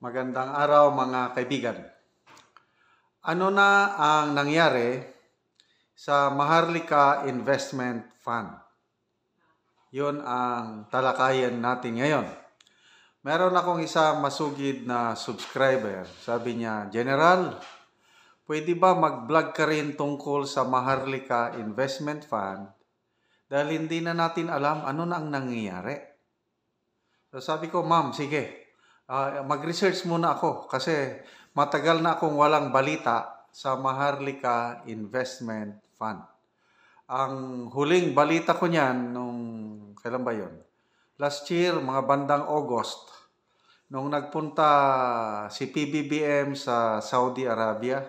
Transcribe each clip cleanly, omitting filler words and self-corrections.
Magandang araw mga kaibigan. Ano na ang nangyari sa Maharlika Investment Fund? Yun ang talakayan natin ngayon. Meron akong isang masugid na subscriber. Sabi niya, General, pwede ba mag-vlog ka rin tungkol sa Maharlika Investment Fund? Dahil hindi na natin alam ano na ang nangyayari. So sabi ko, ma'am, sige. Mag-research muna ako kasi matagal na akong walang balita sa Maharlika Investment Fund. Ang huling balita ko niyan kailan ba yun? Last year, mga bandang August, nung nagpunta si PBBM sa Saudi Arabia,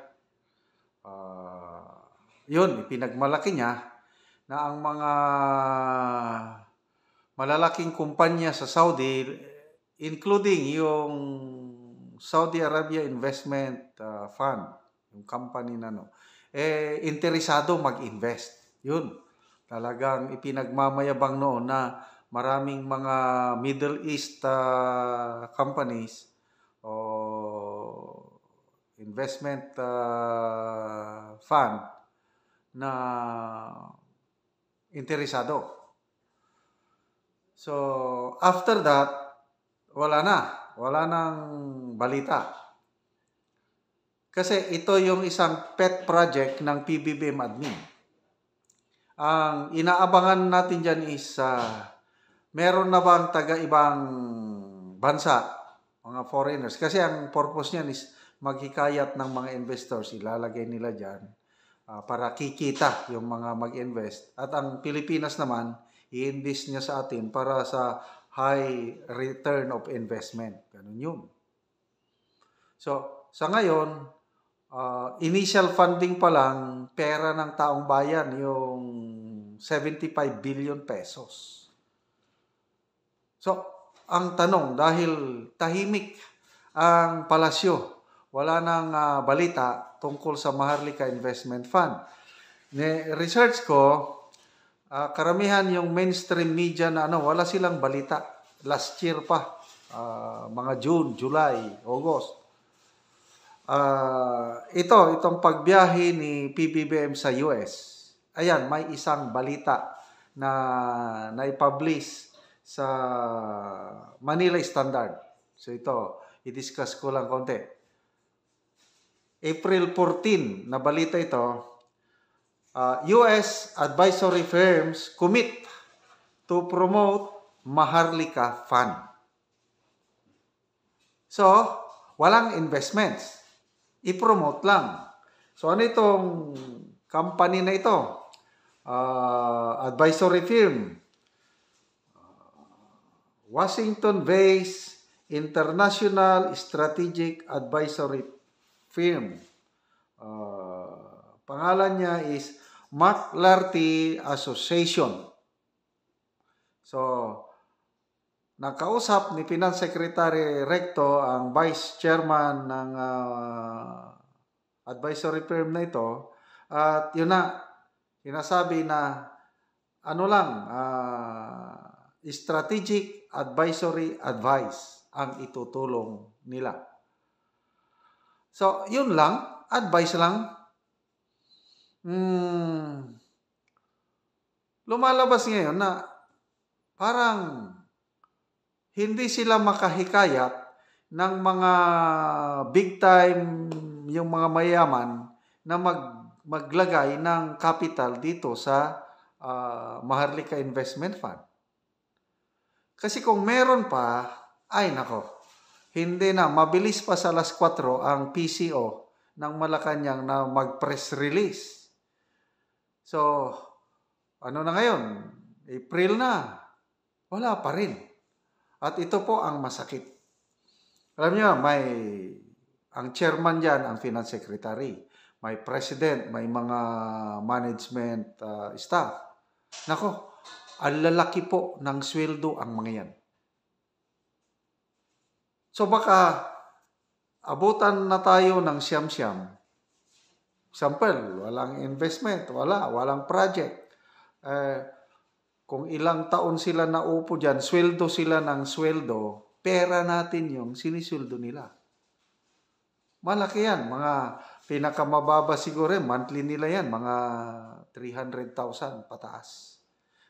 yun, ipinagmalaki niya na ang mga malalaking kumpanya sa Saudi, including yung Saudi Arabia Investment Fund, yung company na interesado mag-invest. Yun, talagang ipinagmamayabang noon na maraming mga Middle East companies o investment fund na interesado. So, after that, wala nang balita. Kasi ito yung isang pet project ng PBBM admin. Ang inaabangan natin dyan is, meron na bang taga-ibang bansa, mga foreigners? Kasi ang purpose niyan is maghikayat ng mga investors, ilalagay nila dyan para kikita yung mga mag-invest. At ang Pilipinas naman, i-invest niya sa atin para sa high return of investment. Ganun yun. So, sa ngayon, initial funding pa lang, pera ng taong bayan, yung 75 billion pesos. So, ang tanong, dahil tahimik ang palasyo, wala nang balita tungkol sa Maharlika Investment Fund. Research ko, karamihan yung mainstream media na wala silang balita. Last year pa, mga June, July, August. Itong pagbiyahe ni PBBM sa US. Ayan, may isang balita na naipublish sa Manila Standard. So ito, i-discuss ko lang konti. April 14 na balita ito. US advisory firms commit to promote Maharlika Fund. So, walang investments. I-promote lang. So, ano itong company na ito? Advisory firm. Washington-based International Strategic Advisory Firm. Pangalan niya is McLarty Association. So, nakausap ni Finance Secretary Recto ang Vice Chairman ng advisory firm na ito. At yun na, sinasabi na strategic advisory advice ang itutulong nila. So, yun lang, advice lang. Lumalabas ngayon na parang hindi sila makahikayat ng mga big time, yung mga mayaman na maglagay ng capital dito sa Maharlika Investment Fund. Kasi kung meron pa, ay nako, hindi na, mabilis pa sa alas 4 ang PCO ng Malacanang na mag-press release. So, ano na ngayon? April na. Wala pa rin. At ito po ang masakit. Alam niyo, ang chairman dyan, ang finance secretary. May president, may mga management staff. Nako, ang lalaki po ng sweldo ang mga yan. So baka abutan na tayo ng siyam-siyam. Example, walang investment, walang project. Kung ilang taon sila naupo dyan, sweldo sila ng sweldo, pera natin yung sinisweldo nila. Malaki yan. Mga pinakamababa siguro, monthly nila yan, mga 300,000 pataas.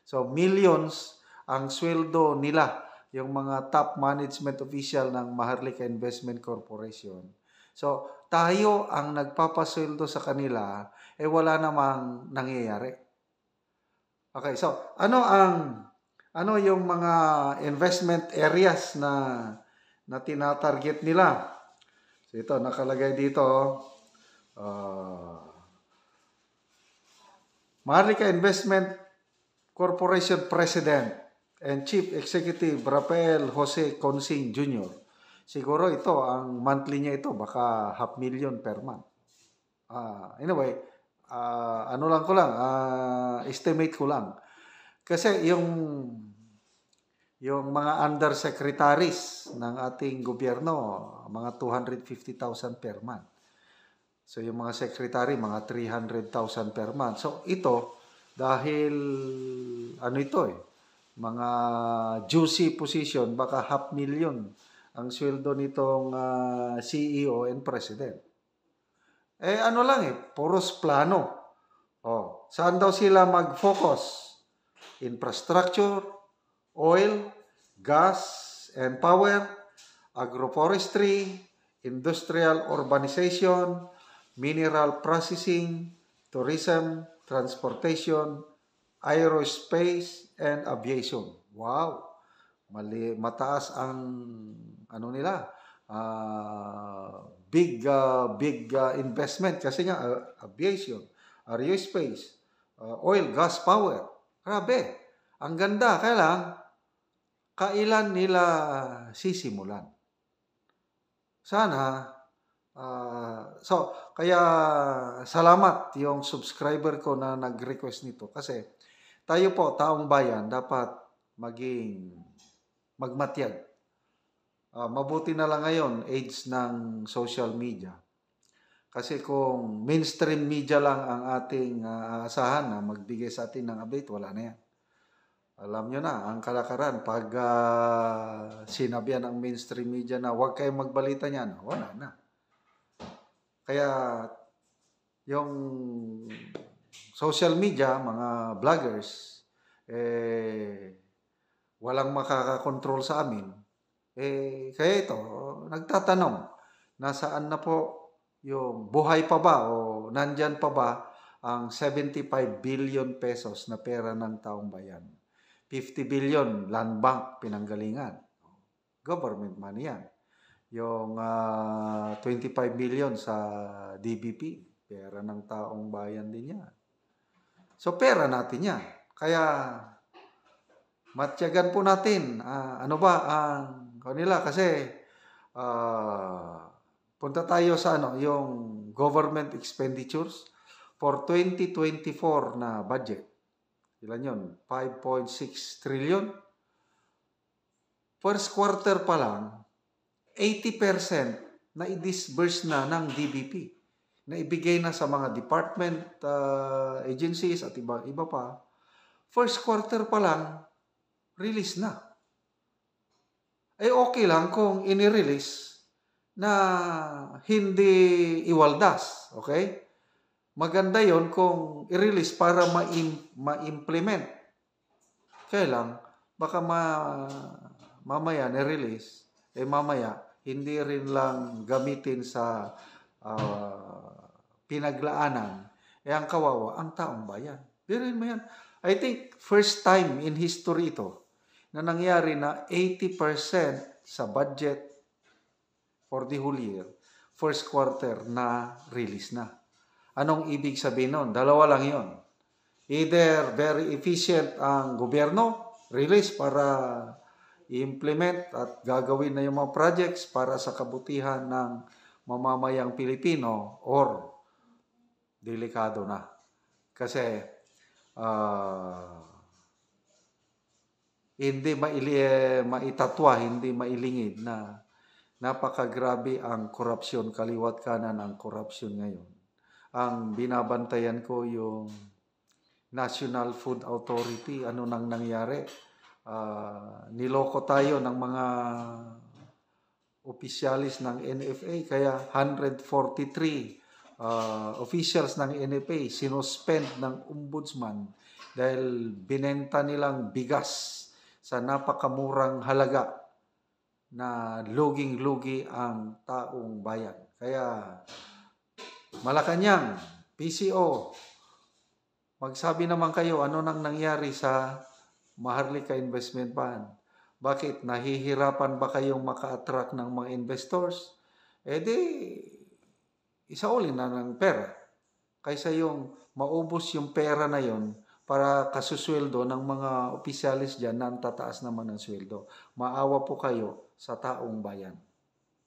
So, millions ang sweldo nila, yung mga top management official ng Maharlika Investment Corporation. So, tayo ang nagpapasweldo sa kanila, wala namang nangyayari. Okay, so ano yung mga investment areas na tinatarget nila? So ito nakalagay dito, Maharlika Investment Corporation President and Chief Executive Rafael Jose Consing Jr. Siguro ito ang monthly niya ito baka 500,000 per month. Anyway, estimate ko lang. Kasi yung mga undersecretaries ng ating gobyerno, mga 250,000 per month. So yung mga secretary, mga 300,000 per month. So ito, dahil mga juicy position, baka 500,000 ang sweldo nitong CEO and President. Puros plano. Saan daw sila mag-focus? Infrastructure, oil, gas and power, agroforestry, industrial urbanization, mineral processing, tourism, transportation, aerospace, and aviation. Wow! Mataas ang big investment kasi nga aviation, aerospace, oil, gas, power. Grabe. Ang ganda. Kailan nila sisimulan? Sana. Kaya salamat yung subscriber ko na nag-request nito. Kasi tayo po, taong bayan, dapat magmatyag. Mabuti na lang ngayon, age ng social media. Kasi kung mainstream media lang ang ating aasahan na magbigay sa atin ng update, wala na yan. Alam nyo na, ang kalakaran, pag sinabihan ng mainstream media na huwag kayong magbalita niyan, wala na. Kaya yung social media, mga vloggers, walang makakakontrol sa amin. Kaya ito, nagtatanong, nasaan na po yung buhay pa ba o nandyan pa ba ang 75 billion pesos na pera ng taong bayan? 50 billion land bank pinanggalingan. Government money yan. Yung 25 billion sa DBP, pera ng taong bayan din yan. So pera natin yan. Kaya matyagan po natin. Ano ba ang kanila? Kasi punta tayo sa yung government expenditures for 2024 na budget. Ilan yun? 5.6 trillion. First quarter pa lang, 80% na i-disburse na ng DBP. Na ibigay na sa mga department, agencies at iba pa. First quarter pa lang, release na. Okay lang kung ini-release na hindi iwaldas. Okay? Maganda yon kung i-release para ma-implement. Kaya lang, baka mamaya ni-release, mamaya hindi rin lang gamitin sa pinaglaanan. Ang kawawa, ang taong bayan. Biruin mo yan. I think first time in history ito na nangyari na 80% sa budget for the whole year, first quarter na release na. Anong ibig sabihin nun? Dalawa lang yun. Either very efficient ang gobyerno, release para i-implement at gagawin na yung mga projects para sa kabutihan ng mamamayang Pilipino, or delikado na. Kasi hindi maitatwa, hindi mailingid na napakagrabe ang korupsyon, kaliwat kanan ang korupsyon ngayon. Ang binabantayan ko yung National Food Authority, ano nang nangyari? Niloko tayo ng mga opisyalis ng NFA, kaya 143 officials ng NFA sinuspend ng ombudsman dahil binenta nilang bigas sa napakamurang halaga na luging-lugi ang taong bayan. Kaya Malacanang, PCO, magsabi naman kayo ano nang nangyari sa Maharlika Investment Fund. Bakit? Nahihirapan ba kayong maka-attract ng mga investors? Eh di, isaulin na ng pera. Kaysa yung maubos yung pera na yon para kasusweldo ng mga opisyalis dyan na ang tataas naman ng sweldo. Maawa po kayo sa taong bayan.